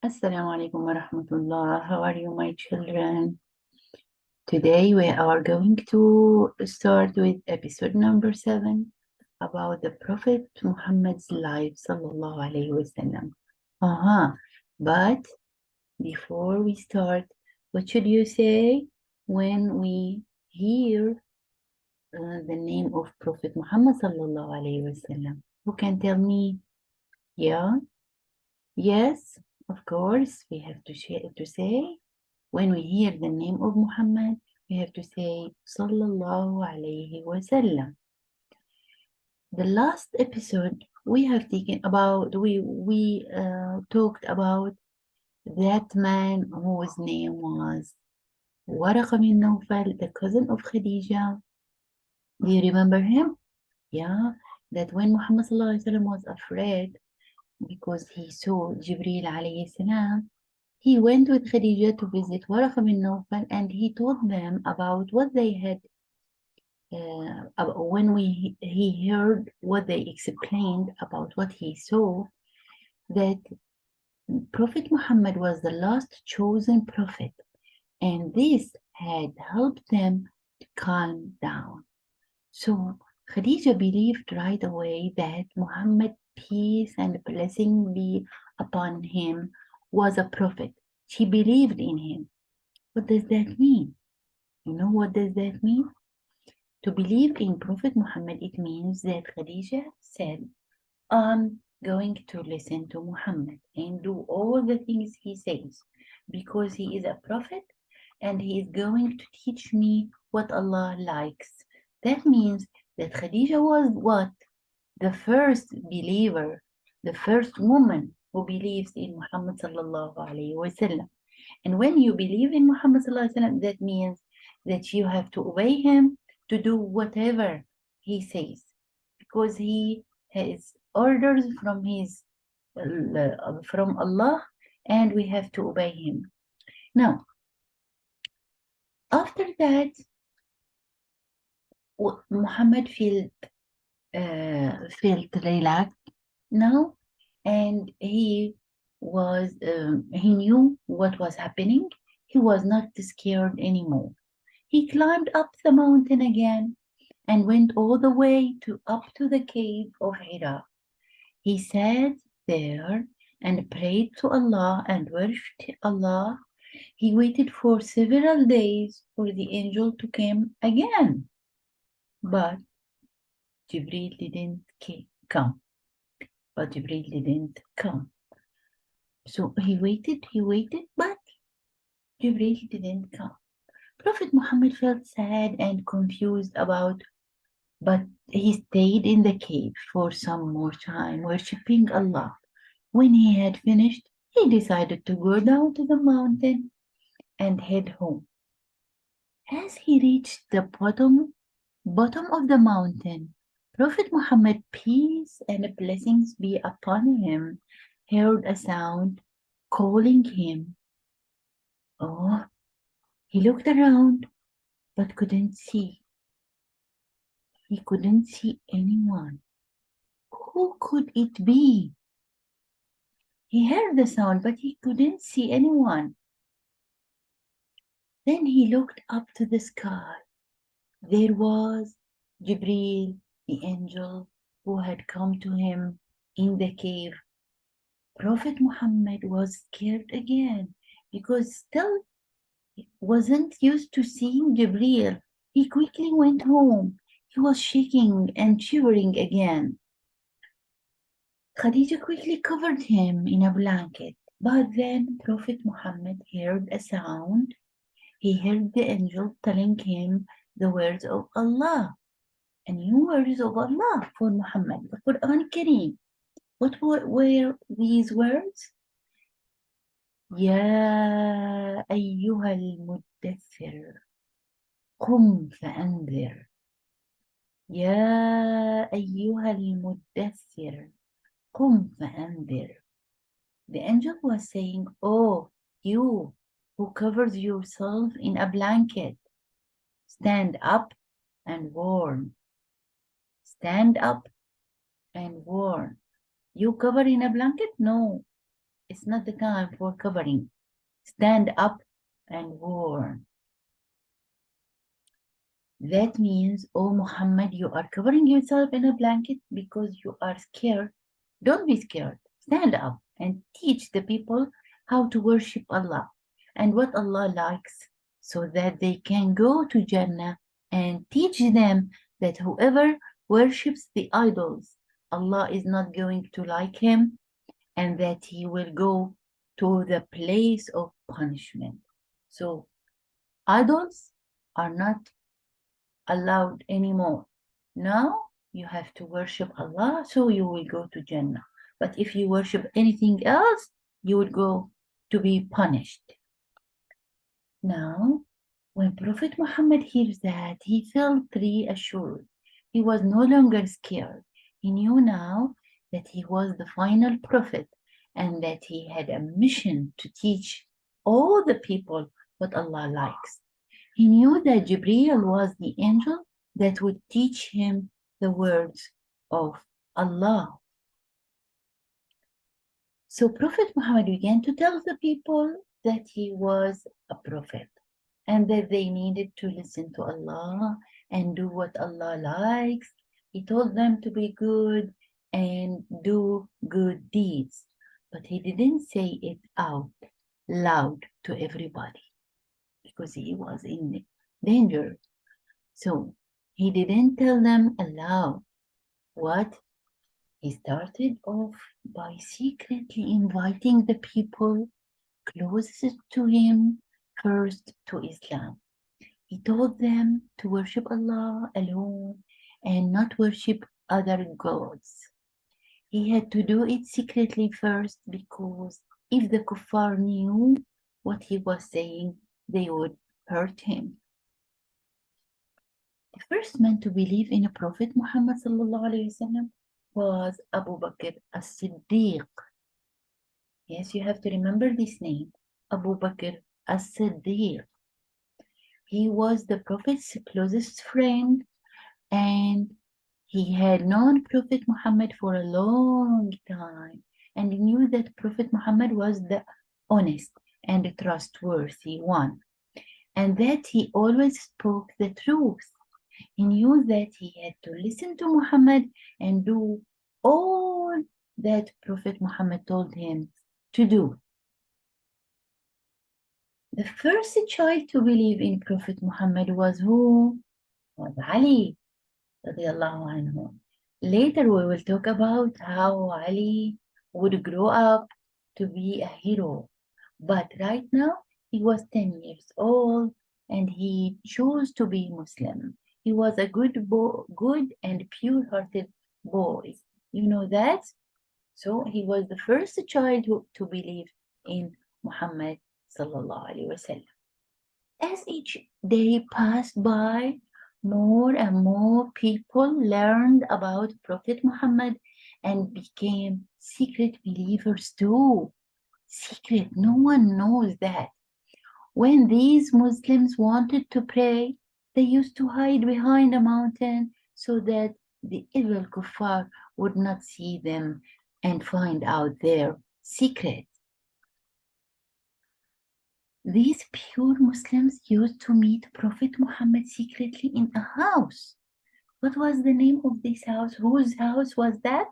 Assalamu alaikum wa rahmatullah. How are you, my children? Today we are going to start with episode number 7 about the Prophet Muhammad's life, sallallahu alaihi wasallam. But before we start, what should you say when we hear the name of Prophet Muhammad sallallahu alaihi wasallam? Who can tell me? Yeah? Yes, of course, we have to say when we hear the name of Muhammad, we have to say Sallallahu Alaihi Wasallam. The last episode we have taken about we talked about that man whose name was Waraqa bin Nawfal, the cousin of Khadija. Do you remember him? Yeah, that when Muhammad Sallallahu Alaihi Wasallam was afraid because he saw Jibreel alayhi salam, he went with Khadija to visit Waraqa bin Nawfal and he told them about what they had when he heard what they explained about what he saw, that Prophet Muhammad was the last chosen prophet, and this had helped them to calm down. So Khadija believed right away that Muhammad, peace and blessing be upon him, was a prophet. She believed in him. What does that mean? You know what does that mean? To believe in Prophet Muhammad, it means that Khadija said, I'm going to listen to Muhammad and do all the things he says because he is a prophet and he is going to teach me what Allah likes. That means that Khadija was what? The first believer, the first woman who believes in Muhammad sallallahu alaihi wasallam. And when you believe in Muhammad sallallahu alaihi wasallam, that means that you have to obey him, to do whatever he says, because he has orders from Allah, and we have to obey him. Now, after that, Muhammad felt relaxed now, and he knew what was happening. He was not scared anymore. He climbed up the mountain again and went all the way up to the cave of Hira. He sat there and prayed to Allah and worshipped Allah. He waited for several days for the angel to come again, but Jibreel didn't come. So he waited, but Jibreel didn't come. Prophet Muhammad felt sad and confused but he stayed in the cave for some more time, worshipping Allah. When he had finished, he decided to go down to the mountain and head home. As he reached the bottom of the mountain, Prophet Muhammad, peace and blessings be upon him, heard a sound calling him. Oh, he looked around but couldn't see. He couldn't see anyone. Who could it be? He heard the sound, but he couldn't see anyone. Then he looked up to the sky. There was Jibreel, the angel who had come to him in the cave. Prophet Muhammad was scared again because still wasn't used to seeing Jibreel. He quickly went home. He was shaking and shivering again. Khadija quickly covered him in a blanket, but then Prophet Muhammad heard a sound. He heard the angel telling him the words of Allah, and new words of Allah for Muhammad, the Quran Kareem. What were these words? يا أيها المدثر قم فأنذر. يا أيها المدثر قم فأنذر. The angel was saying, oh, you who covers yourself in a blanket, stand up and warn. Stand up and warn. You cover in a blanket? No. It's not the time for covering. Stand up and warn. That means, oh Muhammad, you are covering yourself in a blanket because you are scared. Don't be scared. Stand up and teach the people how to worship Allah and what Allah likes so that they can go to Jannah, and teach them that whoever worships the idols, Allah is not going to like him, and that he will go to the place of punishment. So idols are not allowed anymore. Now you have to worship Allah, so you will go to Jannah. But if you worship anything else, you will go to be punished. Now, when Prophet Muhammad hears that, he felt reassured. He was no longer scared. He knew now that he was the final prophet and that he had a mission to teach all the people what Allah likes. He knew that Jibreel was the angel that would teach him the words of Allah. So Prophet Muhammad began to tell the people that he was a prophet and that they needed to listen to Allah and do what Allah likes. He told them to be good and do good deeds, but he didn't say it out loud to everybody, because he was in danger. So he didn't tell them aloud. What? He started off by secretly inviting the people closest to him first to Islam. He told them to worship Allah alone and not worship other gods. He had to do it secretly first, because if the kuffar knew what he was saying, they would hurt him. The first man to believe in Prophet Muhammad was Abu Bakr as-Siddiq. Yes, you have to remember this name, Abu Bakr as-Siddiq. He was the Prophet's closest friend, and he had known Prophet Muhammad for a long time, and he knew that Prophet Muhammad was the honest and trustworthy one, and that he always spoke the truth. He knew that he had to listen to Muhammad and do all that Prophet Muhammad told him to do. The first child to believe in Prophet Muhammad was who? Was Ali, radiallahu anhu. Later we will talk about how Ali would grow up to be a hero. But right now, he was 10 years old and he chose to be Muslim. He was a good and pure-hearted boy. You know that? So he was the first child to believe in Muhammad sallallahu alaihi wasallam. As each day passed by, more and more people learned about Prophet Muhammad and became secret believers too. Secret, no one knows that. When these Muslims wanted to pray, they used to hide behind a mountain so that the evil kuffar would not see them and find out their secret. These pure Muslims used to meet Prophet Muhammad secretly in a house. What was the name of this house? Whose house was that?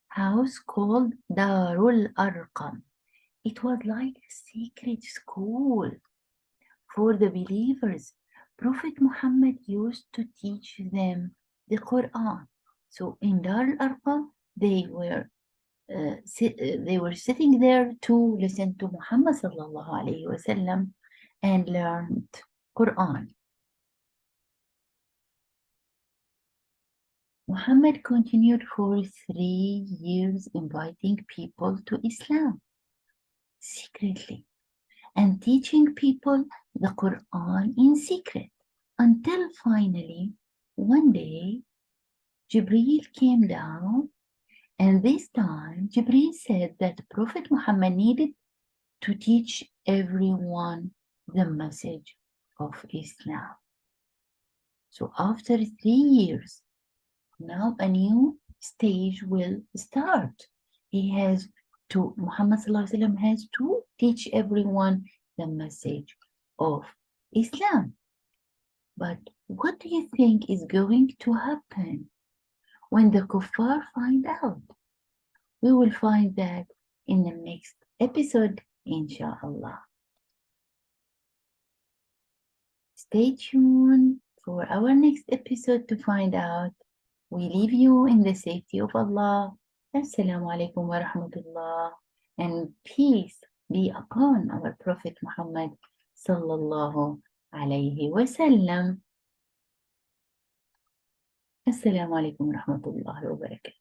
House called Darul Arqam. It was like a secret school for the believers. Prophet Muhammad used to teach them the Quran. So in Darul Arqam, they were sitting there to listen to Muhammad sallallahu alaihi wasallam and learned Quran. Muhammad continued for 3 years inviting people to Islam secretly and teaching people the Quran in secret, until finally one day Jibreel came down. And this time, Jibreel said that Prophet Muhammad needed to teach everyone the message of Islam. So after 3 years, now a new stage will start. He has to Muhammad sallallahu alaihi wasallam has to teach everyone the message of Islam. But what do you think is going to happen when the kuffar find out? We will find that in the next episode, inshallah. Stay tuned for our next episode to find out. We leave you in the safety of Allah. Assalamu alaikum wa rahmatullah. And peace be upon our Prophet Muhammad sallallahu alayhi wa sallam. Assalamu alaikum wa rahmatullahi wa barakatuh.